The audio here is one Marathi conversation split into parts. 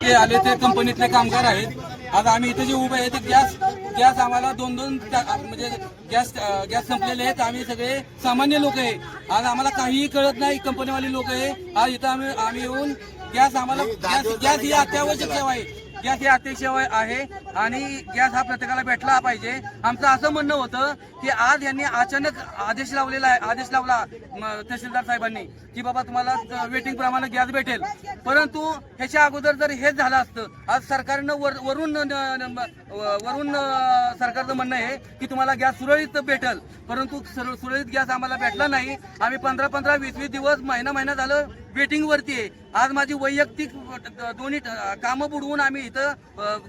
ते आले ते कंपनीतले कामगार आहेत. आज आम्ही इथे जे उभे आहे ते गॅस आम्हाला दोन म्हणजे गॅस संपलेले आहेत. आम्ही सगळे सामान्य लोक आहे. आज आम्हाला काहीही कळत नाही. कंपनीवाले लोक आहे. आज इथं आम्ही येऊन गॅस आम्हाला गॅस ही अत्यावश्यक सेवा आहे. गॅस ही अत्यावश्यक सेवा आहे आणि गॅस हा प्रत्येकाला भेटला पाहिजे. आमचं असं म्हणणं होतं की आज यांनी अचानक आदेश लावला तहसीलदार साहेबांनी की बाबा तुम्हाला वेटिंग प्रमाणे गॅस भेटेल. परंतु ह्याच्या अगोदर जर हेच झालं असतं, आज सरकारनं वरून सरकारचं म्हणणं आहे की तुम्हाला गॅस सुरळीत भेटेल. परंतु सुरळीत गॅस आम्हाला भेटला नाही. आम्ही 15-15, 20-20 दिवस महिना झालं वेटिंग वरती आहे. आज माझी वैयक्तिक दोन्ही कामं बुडवून आम्ही इथं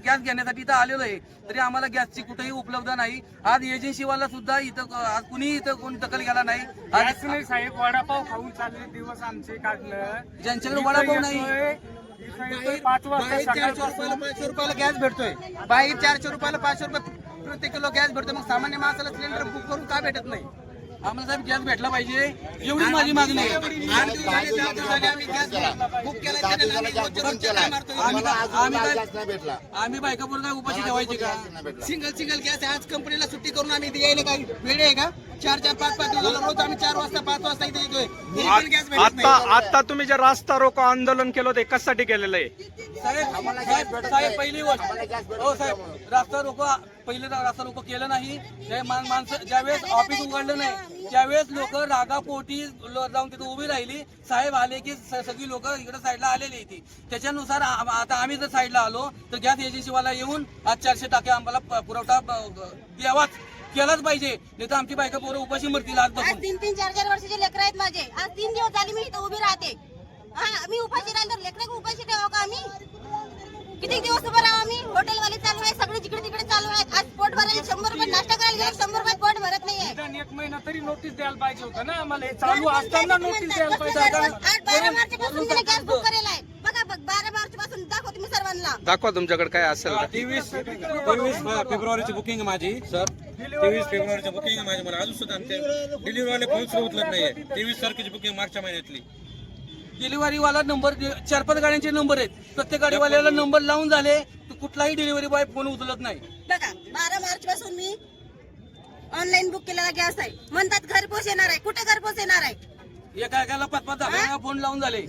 गॅस घेण्यासाठी इथं आलेलो आहे. तरी आम्हाला गॅसची कुठेही उपलब्ध नाही. आज एजन्सीवाला सुद्धा इथं आज कुणी इथं कोणी दखल घ्यायला नाही. आज साहेब वडापाव खाऊन चालले दिवस आमचे काढलं. ज्यांच्याकडे वडापाव नाही, 5 वाजता 500 रुपयाला गॅस भेटतोय. बाहेर 400 रुपयाला 500 रुपये प्रति किलो गॅस भेटतोय. मग सामान्य माणसाला सिलेंडर बुक करून का भेटत नाही? आम्हाला साहेब गॅस भेटला पाहिजे, एवढीच माझी मागणी आहे. आम्ही बायकापूर काय उपाशी ठेवायची का? सिंगल गॅस आज कंपनीला सुट्टी करून आम्ही इथे यायला काही वेळ आहे का? 4-4, 5-5 दिवसाला रोज आम्ही 4 वाजता 5 वाजता इथे येतोय. आता तुम्ही जे रास्ता रोको आंदोलन केलं ते कशासाठी केलेलं आहे? साहेब पहिली गोष्ट हो साहेब, रास्ता रोको केलं नाही. माणसं ज्यावेळेस ऑफिस उघडलं नाही त्यावेळेस लोक रागापोटी जाऊन तिथे उभी राहिली. साहेब आले की सगळी लोक इकडे साईडला आलेली होती. त्याच्यानुसार आता आम्ही जर साईडला आलो तर गॅस एजन्सीवाला येऊन आज 400 टाके आम्हाला पुरवठा द्यावाच केलाच पाहिजे. नाही तर आमची बायका पोरं उपाशी मरतील. आज 3-3, 4-4 वर्षाचे लेकर आहेत माझे. आज 3 दिवस झाले मी इथं उभी राहते. मी उपाशी राहील तर लेकर उपाशी ठेवा का आम्ही? किती दिवस उभं राहू आम्ही? हॉटेलवाले चालू आहे, सगळे जिकडे तिकडे चालू आहेत. आज पोट भरायला 100 रुपये नाश्ता करायला गेलो, 100 रुपये पोट भरत नाहीये. 1 महिना तरी नोटीस द्यायला पाहिजे होतं ना आम्हाला. हे चालू असताना नोटीस द्यायला पाहिजे. 12 मार्च पासून मी गॅस बुक करेल आहे. बघा 12 मार्च पासून दाखवते मी सर्वांना. दाखवा तुमच्याकडे काय असेल. 23 फेब्रुवारीची बुकिंग आहे माझी सर. 23 फेब्रुवारीची बुकिंग आहे माझी. मला अजून सुद्धा आमचे डिलिव्हरीवाले फोन सुद्धा उचलत नाहीये. 23 तारखेची बुकिंग मागच्या महिन्यातली. डिलिव्हरीवाला नंबर 4-5 गाड्यांचे नंबर आहेत. प्रत्येक गाडीवाल्याला नंबर लावून झाले कुठलाही डिलिव्हरी बॉय फोन उचलत नाही. बघा 12 मार्च पासून मी ऑनलाईन बुक केलेला गॅस आहे. म्हणतात घरपोच येणार आहे. कुठे घरपोच येणार आहे? एका 5-5 फोन लावून झाले.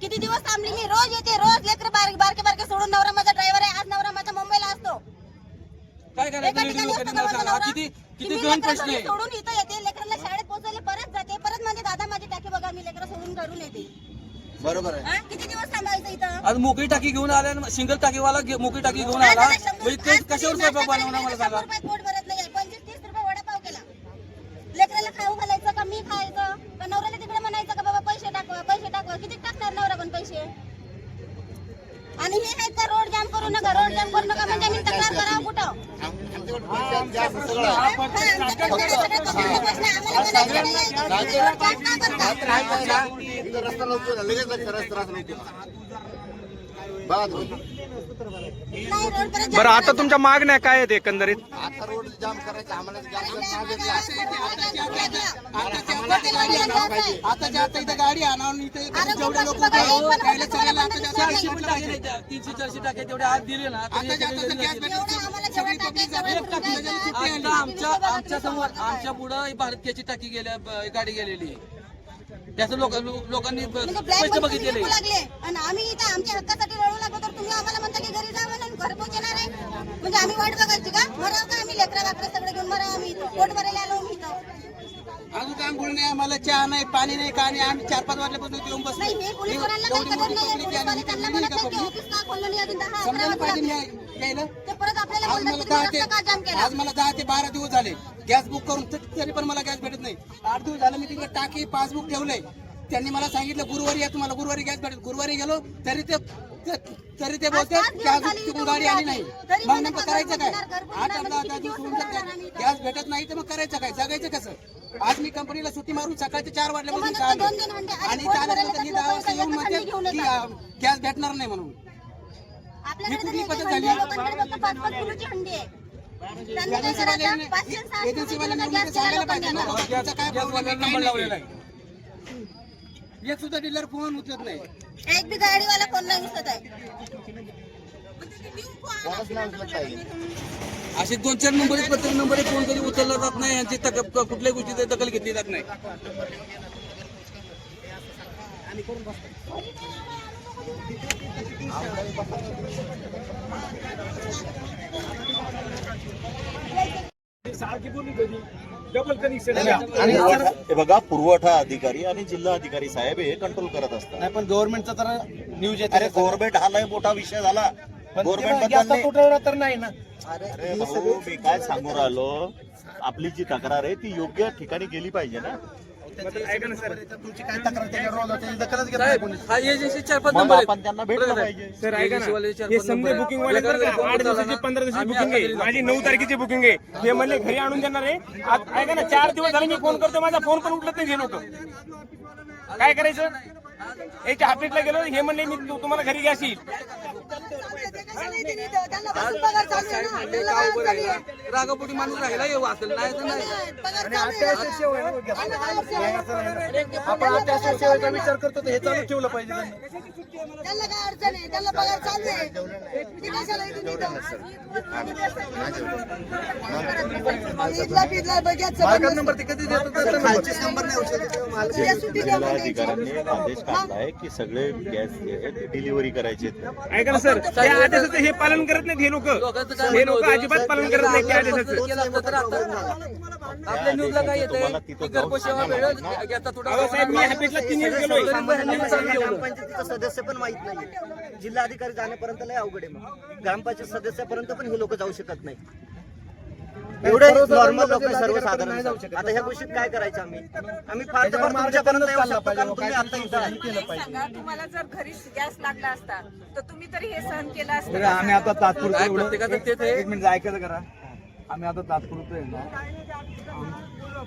किती दिवस थांबली मी? रोज येते, रोज लेकर बारके सोडून. नवरा माझा ड्रायव्हर आहे. आज नवरा माझा मुंबईला असतो. काय करायचं? किती दोन प्रश्न आहे. सोडून इथं येते, लेकरांना शाळेत पोहोचवले, परत जाते, परत माझे दादा माझी टाकी बघा मी लेकर सोडून घरून येते. बरोबर आहे. किती दिवस थांबायचं इथं? आज मोकळी टाकी घेऊन आल्या, सिंगल टाकीवाला मोकळी टाकी घेऊन आला. कशावर स्वयंपाक बनवणार मला सांगा? पोट भरत नाही. 25-30 रुपये वडापाव केला. लेकराला खाऊ घालायचं का मी खायचं का? नवऱ्याला तिकडे म्हणायचं का बाबा पैसे टाकवा. किती टाकणार नवरा पण पैसे? आणि हे आहेत का रोड जाम करू नका म्हणजे मी तक्रार करावं कुठं? बरं आता तुमच्या मागण्या काय आहेत एकंदरीत? आता रोड जाम करायचा आम्हाला आता इथं गाडी आणून इथे जेवढे लोक 300-400 टाके तेवढे आज दिले ना. आमच्या समोर आमच्या पुढं भारतीयाची टाकी गाडी गेलेली आहे. त्याचं लोकांनी पैसे बघितलेले. आणि आम्ही इथं आमच्या हक्कासाठी लढू लागलो तर तुम्ही आम्हाला म्हणता की घरी जावं आणि घरपोच येणार आहे. म्हणजे आम्ही वाट बघायची का? मराव का आम्ही? लेकरा सगळं घेऊन मराव आम्ही इथं. पोट भरायला आलो मी इथं. अजून काम बोल नाही. आम्हाला चहा नाही, पाणी नाही, का नाही. आम्ही 4-5 वाजल्यापासून येऊन बसलो. नाही हे पोलीस वाल्यांना काही करत नाही. पोलीसवाले त्यांना म्हणत नाही की ऑफिस का खोललं नाही अजून 10-11 ते परत आपल्याला बोलतात की रस्ता का जाम केला? आज मला 10 ते 12 दिवस झाले गॅस बुक करून, तरी पण मला गॅस भेटत नाही. 8 दिवस झालं मी तिकडे टाकी पासबुक ठेवलंय. त्यांनी मला सांगितलं गुरुवारी या, तुम्हाला गुरुवारी गॅस भेटेल. गुरुवारी गेलो तरी ते बोलतात की अजून तिकडून गाडी आली नाही. मग नेमकं करायचं काय? 8-10 दिवस गॅस भेटत नाही तर मग करायचं काय? जगायचं कसं? आज मी कंपनीला सुट्टी मारून सकाळचे 4 वाजल्यापासून चालू आणि त्यानंतर मी 10 वाजता येऊन म्हणते की गॅस भेटणार नाही म्हणून. ही कुठली पद्धत झाली? एजन्सीवाल्याने सांगायला पाहिजे ना काय प्रॉब्लेम आहे. एक सुद्धा डीलर फोन उचलत नाही. एक बी गाडीवाला कोण नाही दिसत आहे. कोणच नाही उचलत ताई. असे 2-4 नंबर प्रत्येक नंबर फोन कधी उचलला जात नाही, यांची कुठल्याही गोष्टीची दखल घेतली जात नाही. सारखी बोलली कधी डबल कनेक्शन आणि हे बघा, पुरवठा अधिकारी आणि जिल्हा अधिकारी साहेब हे कंट्रोल करत असतात. नाही पण गव्हर्नमेंटचा तर न्यूज येते. अरे गव्हर्नमेंट हा लय मोठा विषय झाला. गव्हर्नमेंट जास्त बद्दल तुटवडा तर नाही ना. अरे भाऊ, मी काय सांगू राहिलो, आपली जी तक्रार आहे ती योग्य ठिकाणी गेली पाहिजे ना. ऐका ना सर, तुमची काय तक्रार त्याच्यावर रोज त्याची दखलच घेत नाही साहेब कोणी. हा एजन्सी 4-5 मग नंबर आहेत. आपण त्यांना भेटलं पाहिजे. सर ऐका ना, हे समजे बुकिंग वाले बरं का, 8 दिवसाची 15 दिवसाची बुकिंग आहे. माझी 9 तारखेची बुकिंग आहे. हे म्हणले घरी आणून देणार आहे. आता ऐका ना, 4 दिवस झाले मी फोन करतो, माझा फोन पण उचलत नाही हे लोक. काय करायचं? याच्या ऑफिसला गेलो, हे म्हणले मी तुम्हाला घरी गॅस येईल. रागापोटी माणूस राहिला येऊ असेल, नाही तर नाही. आपण अत्यावश्यक सेवेचा विचार करतो तर हे चालू ठेवलं पाहिजे त्यांनी. त्यांना काय अडचण आहे, त्यांना पगार चालू आहे. ती कशाला इथून इथं? इथला पिथला बघायचं मालकाचा नंबर ते कधी देतो त्याचा खालचेच नंबर नाही उचलत. जिल्हा अधिकाऱ्यांनी आदेश काढलाय की सगळे गॅस डिलिव्हरी करायचे. ऐका ना सर, या आदेशाचं हे पालन करत नाहीत हे लोक. हे लोक अजिबात पालन करत नाहीत त्या आदेशाचं. केलं असतं तर आता आपल्या न्यूजला काय येतंय की घरपोच सेवा मिळेल, गॅसचा तुटवडा अहो साहेब, मी ऑफिसला 3 दिवस गेलोय. ग्रामपंचायतीचा सदस्य पण माहित नाही. जिल्हाधिकारी जाण्यापर्यंत लय अवघड आहे. मग ग्रामपंचायत सदस्यापर्यंत पण हे लोक जाऊ शकत नाही. एवढे नॉर्मल लोक सर्वसाधारण. आता ह्या गोष्टीत काय करायचं आम्ही फार तर तुमच्यापर्यंत येऊ शकतो कारण तुम्ही आता इथं आहे. सांगा, तुम्हाला जर घरी गॅस लागला असता तर तुम्ही तरी हे सहन केलं असतं बघा, आम्ही आता तात्पुरतं काय एवढं प्रत्येकाचं तेच आहे. एक मिनिट ऐकायला करा. आम्ही आता तात्पुरतं आहे ना,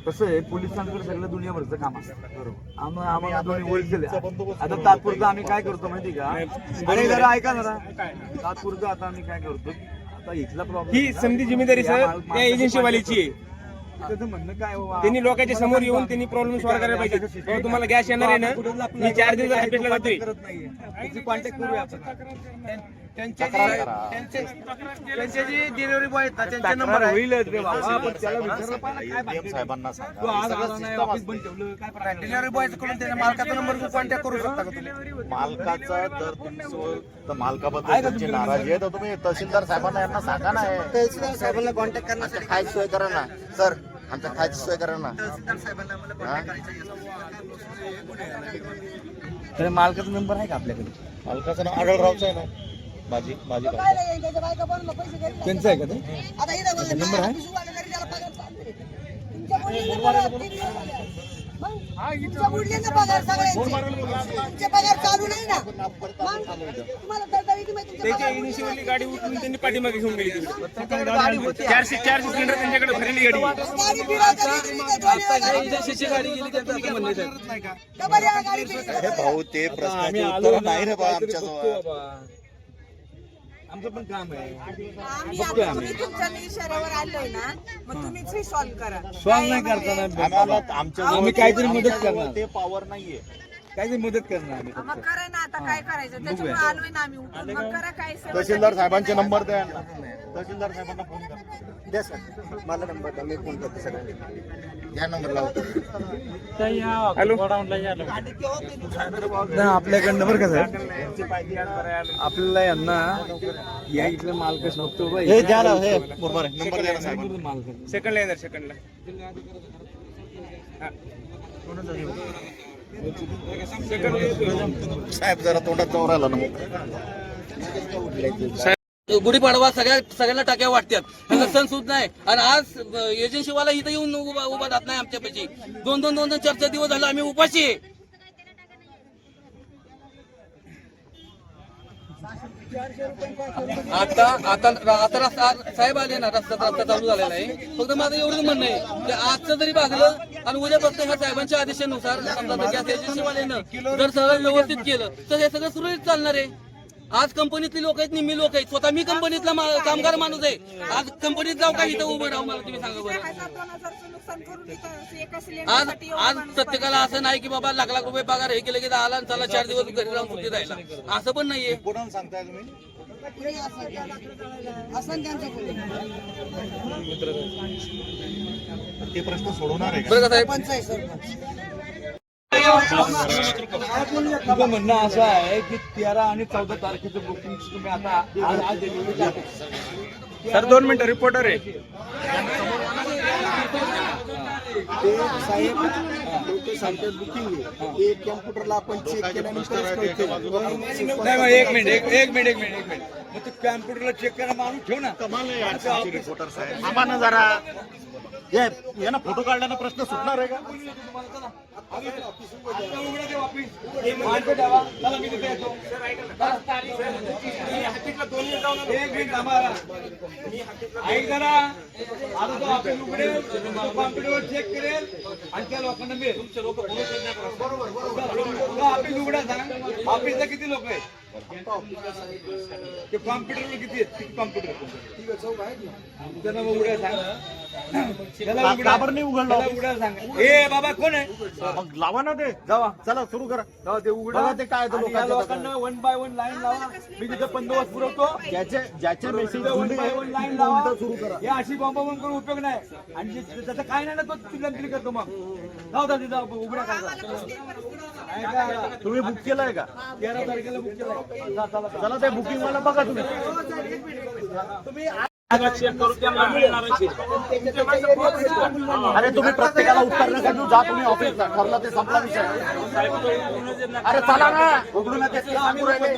कसं आहे, पोलिसांकडे सगळं दुनियाभरचं काम असतं. बरोबर. आम्हाला दोन्ही ओळखले. आता तात्पुरतं आम्ही काय करतो माहिती का? आणि जरा ऐका जरा, तात्पुरतं आता आम्ही काय करतो, आता इथला प्रॉब्लेम ही समधी जिम्मेदारी सर त्या एजन्सीवालीची आहे. त्याचं म्हणणं काय हो, त्यांनी लोकांच्या समोर येऊन त्यांनी प्रॉब्लेम सॉल्व्ह करायला पाहिजे. तेव्हा तुम्हाला गॅस येणार आहे ना, मी 4 दिवस ऑफिसला जातोय. करत नाहीये. त्याची कॉन्टॅक्ट करूया आपण. त्यांचे जे डिलिव्हरी बॉय आहेत ना, त्यांचे नंबर होईलच रे बाबा. आपण त्याला विचारलं पाहिजे काय ADM साहेबांना तू सांगा. आज आला नाही, ऑफिस बंद ठेवलं, काय प्रकार? डिलिव्हरी बॉय कडून त्याच्या मालकाचा नंबर कॉन्टॅक्ट करू शकता का तुम्ही? मालकाचा जर तुमचं मालकाबद्दल तुमची नाराजी आहे तर तुम्ही तहसीलदार साहेबांना यांना सांगा ना. तहसीलदार साहेबांना कॉन्टॅक्ट करण्यासाठी खायची सोय करा ना सर, आमच्या खायची सोय करा ना. तहसीलदार साहेबांना मला कॉन्टॅक्ट करायचं. तर मालकाचा नंबर आहे का आपल्याकडे? मालकाचं नाव आढळरावचं आहे ना. माझी त्याच्या बायका बनलं, पैसे घरी लागले. त्यांचं आहे का ते? आता इथं बघा, नंबर आहे? ऑफिस उघडलं तरी त्याला पगार चालू आहे. तुमच्या मुलींना पगार 3 दिवस झाले. मग तुमच्या मुलींना पगार सगळ्यांचे. तुमचे पगार चालू नाही ना. मग तुम्हाला तरतरी की माहिती तुमचे त्याच्या पगार इनिशियली गाडी उचलून त्यांनी पाठीमागे घेऊन गेली. 400 सिलेंडर त्यांच्याकडे भरलेली गाडी. गाडी फिरायची नाही, तुम्ही काय दोन्ही आता गाडी एजन्सीची गाडी गेली त्यांचं असं म्हणणं आहे. डबल या गाडी फिरायची. अरे भाऊ, ते प्रश्नाचे उत्तर नाही रे बा आमच्याजवळ. आमचं पण काम आहे. तुम्ही तुमच्या इशाऱ्यावर आलोय ना, मग तुम्हीच हे सॉल्व्ह करा. सॉल्व नाही करताना आम्हाला आमच्याजवळ आम्ही काहीतरी मदत आमच्याजवळ करणार. ते पॉवर नाहीये. काहीतरी मदत करणार आम्ही. मग करा ना, आता काय करायचं, त्याच्यामुळे आलोय ना आम्ही उठून. मग करा काय सेवा. तहसीलदार साहेबांचे नंबर द्या. तहसीलदार साहेबांना फोन करा. द्या सर, मला नंबर द्या, मी फोन करतो सगळ्यांना. या नंबर लावतो. हॅलो, नाही, आपल्याकडनं बरं का साहेब, आपल्याला यांना या इथलं मालक नव्हतो बाई. हे द्या ना, हे बरोबर आहे. नंबर द्या ना साहेबांना. मालक सेकंडला येणार, सेकंडला. साहेब जरा तोंडात जाऊ राहिला ना. गुढीपाडवा सगळ्यांना टाक्या वाटतात, त्यांना सण सुद्धा नाही. आणि आज एजन्सीवाला इथं येऊन उभा राहत नाही आमच्यापाशी. 2-2, 4-4 दिवस झाले आम्ही उपाशी आहे. आता आता आता रस्ता साहेब आले ना, रस्ता चालू झालेला आहे. फक्त माझं एवढंच म्हणणं आहे की आजचं जरी भागलं आणि उद्यापासून ह्या साहेबांच्या आदेशानुसार समजा गॅस एजन्सीवाल्यानं जर सगळं व्यवस्थित केलं तर हे सगळं सुरळीत चालणार आहे. आज कंपनीतली लोक आहेत, निम्मी लोक आहेत. स्वतः मी कंपनीतला कामगार माणूस आहे. आज कंपनीत जाऊ का इथं उभं राहू, मला तुम्ही सांगा बरं. 1000-2000चं नुकसान करून इथं एका आज सिलेंडरसाठी एवढा आज माणूस प्रत्येकाला असं नाही की बाबा लाख लाख रुपये पगार हे केलं की आला आणि चला 4 दिवस घरी राहून सुट्टी राहिला, असं पण नाहीये. कोणाला सांगताय तुम्ही ते प्रश्न सोडवणार आहे का? बरं का साहेब, तुझं म्हणणं असं आहे की 13 आणि 14 तारखेचं बुकिंग तुम्ही आता आज दिलेली आहे. सर 2 मिनिटं रिपोर्टर आहे. ते साहेब लोक सांगतात बुकिंग आहे ते कॅम्प्युटरला आपण चेक केल्यानंतर नाही मग एक मिनिट मग ते कॅम्प्युटरला चेक करा माणूस ठेव ना. कमाल आहे यार रिपोर्टर साहेब. थांबा ना जरा. यांना फोटो काढल्यानं प्रश्न सुटणार आहे का? ऐक जरा, आता तो ऑफिस उघडेल, कॉम्प्युटरवर चेक करेल आणि त्या लोकांना मिळेल. ऑफिस उघडा सांग, ऑफिसला किती लोक आहेत ते कॉम्प्युटरवर किती आहेत, किती कॉम्प्युटर त्यांना मग उघड्या सांग. त्याला का बरं नाही उघडलं? उघड्या सांग. ए बाबा कोण आहे, मग लावा ना ते. जावा चला सुरू करा. जावा ते उघडा. बघा ते काय आहे ते आणि या लोकांच्या लोकांना 1 by 1 लाईन लावा. मी तिथं बंदोबस्त पुरवतो. ज्याचे मेसेज 1 by 1 लाईन लावा. हे अशी बॉम्बाबॉम्ब करून उपयोग नाही. आणि त्याचं काय नाही ना तो चिल्लम करतो. मग जाऊ द्या तिथं उघड्या करा. तुम्ही बुक केलंय का? 13 तारखेला बुक केलं. चला ते बुकिंग वाला बघा तुम्ही. अरे तुम्ही प्रत्येकाला उत्तर नका देऊ. जा तुम्ही ऑफिसला. ठरलं ते संपला विषय. अरे चला ना उघडू ना. ते सांगू राहिले.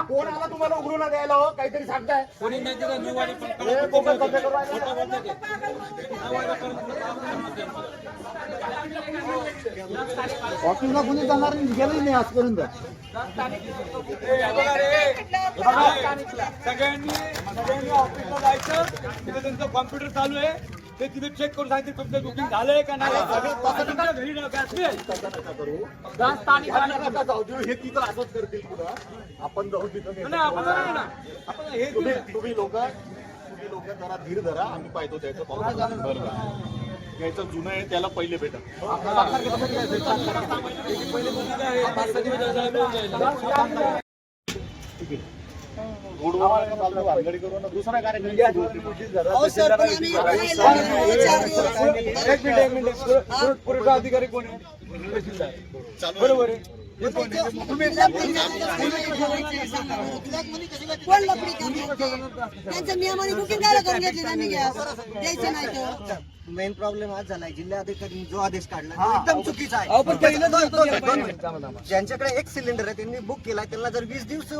कोण आला तुम्हाला उघडू ना द्यायला? हो काहीतरी सांगताय. ऑफिसला कोणी जाणार गेलंही नाही आजपर्यंत. सगळ्यांनी ऑफिसला जायचं. तिथे त्यांचं कॉम्प्युटर चालू आहे. ते तिथे चेक करून सांगते तुमचं बुकिंग झालंय का नाही. घरी हे तिथं असंच करतील पुढं. आपण जाऊ तिथं. आपण ना आपण हे तुम्ही लोक जरा धीर धरा. आम्ही पाहतो त्याचं घ्यायचं जुनं आहे त्याला पहिले भेटा. भानगडी करून दुसरा कार्यक्रम. एक मिनिट पुरवठा अधिकारी कोण आहे? बरोबर आहे. कोण लपडी त्यांच्या नियमाने बुकिंग काय करून घेतली त्यांनी गॅस द्यायचं नाही तर. मेन प्रॉब्लेम आज झालाय जिल्हाधिकाऱ्यांनी जो आदेश काढला तो एकदम चुकीचा आहे. ज्यांच्याकडे एक सिलेंडर आहे त्यांनी बुक केलाय त्यांना जर 20 दिवस 2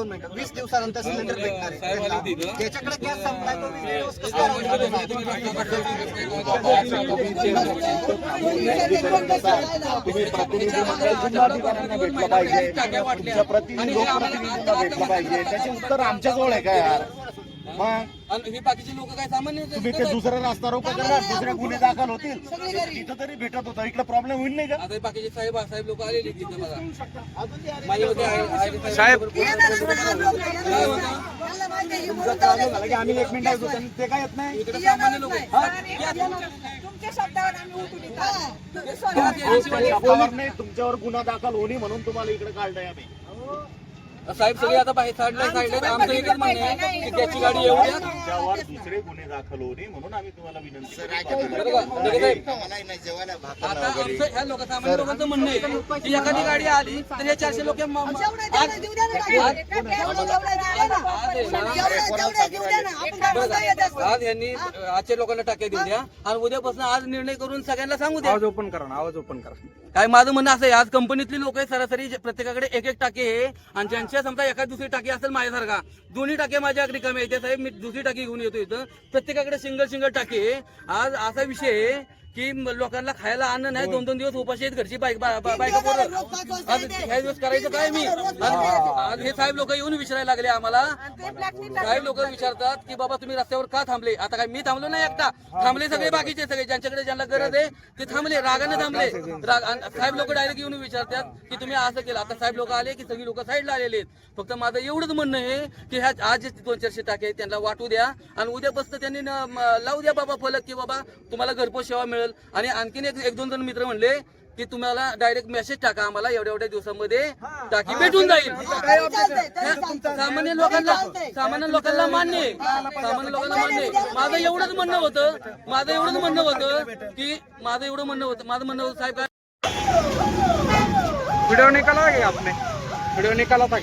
मिनिटं 20 दिवसानंतर सिलेंडर भेटणार आहे. ज्याच्याकडे गॅस संपलाय तो 20 दिवस कसं तुम्ही प्रतिनिधी जिल्हाधिकाऱ्यांना भेटलं पाहिजे. तुमच्या प्रतिनिधी लोकप्रतिनिधींना भेटलं पाहिजे. त्याचे उत्तर आमच्याजवळ आहे का यार? मग हे बाकीचे लोक काय सामान्य तुम्ही ते दुसरा रस्ता रोको करणार. दुसरे गुन्हे दाखल होतील. तिथं तरी भेटत होता. इकडे प्रॉब्लेम होईल नाही का? आता बाकीचे साहेब लोक आलेले तिथे बघा. माझ्यामध्ये आहे साहेब आम्ही 1 मिनिट होतो ते काय येत नाही. इकडे सामान्य लोक तुमच्या शब्दावर आम्ही उठून येतो. तुम्ही स्वतः शब्दावर नाही तुमच्यावर गुन्हा दाखल होणे म्हणून तुम्हाला इकडे काढलंय आम्ही. साहेब सगळे आता बाहेर साईडला आमचं एकच म्हणणं आहे की त्याची गाडी येऊ द्या. तुमच्यावर दुसरे गुन्हे दाखल होणे म्हणून आम्ही तुम्हाला विनंती करतो. बरं का? साहेब, आता आमचं ह्या सामान्य लोकांचं म्हणणं आहे की एखादी गाडी आली तर या 400 लोक आज यांनी आजच्या लोकांना टाक्या देऊ द्या आणि उद्यापासून आज निर्णय करून सगळ्यांना सांगू द्या. आवाज ओपन करा ना. आवाज ओपन करा. काय माझं म्हणणं असं आहे, आज कंपनीतली लोक सरासरी प्रत्येकाकडे एक टाकी आहे आणि ज्यांच्या समजा एखाद दुसरी टाकी असेल माझ्यासारखा 2 टाक्या माझ्या रिकाम्या आहेत. साहेब मी दुसरी टाकी घेऊन येतो इथं. प्रत्येकाकडे सिंगल टाकी आहे. आज असा विषय आहे की लोकांना खायला अन्न नाही, 2-2 दिवस उपाशी आहेत घरची बायका पोरं. आज ह्या दिवस करायचं काय मी? आज हे साहेब लोक येऊन विचारायला लागले आम्हाला. साहेब लोक विचारतात की बाबा तुम्ही रस्त्यावर का थांबले? आता काय मी थांबलो नाही एकटा, थांबले सगळे बाकीचे, सगळे ज्यांच्याकडे ज्यांना गरज आहे ते थांबले, रागाने थांबले. साहेब लोक डायरेक्ट येऊन विचारतात की तुम्ही असं केलं. आता साहेब लोक आले की सगळी लोक साईडला आलेले आहेत. फक्त माझं एवढंच म्हणणं आहे की ह्या आज 200-400 टाके आहेत त्यांना वाटू द्या आणि उद्यापासून त्यांनी लावू द्या बाबा फलक की बाबा तुम्हाला घरपोच सेवा मिळेल. आणि आणखीन 1-2 जण मित्र म्हणले की तुम्हाला डायरेक्ट मेसेज टाका, आम्हाला एवढ्या दिवसामध्ये टाकी भेटून जाईल. सामान्य लोकांना मान्य आहे. सामान्य लोकांना मान्य आहे. माझं एवढं म्हणणं होतं साहेब वीडियो निकाला था आपने, वीडियो निकाला था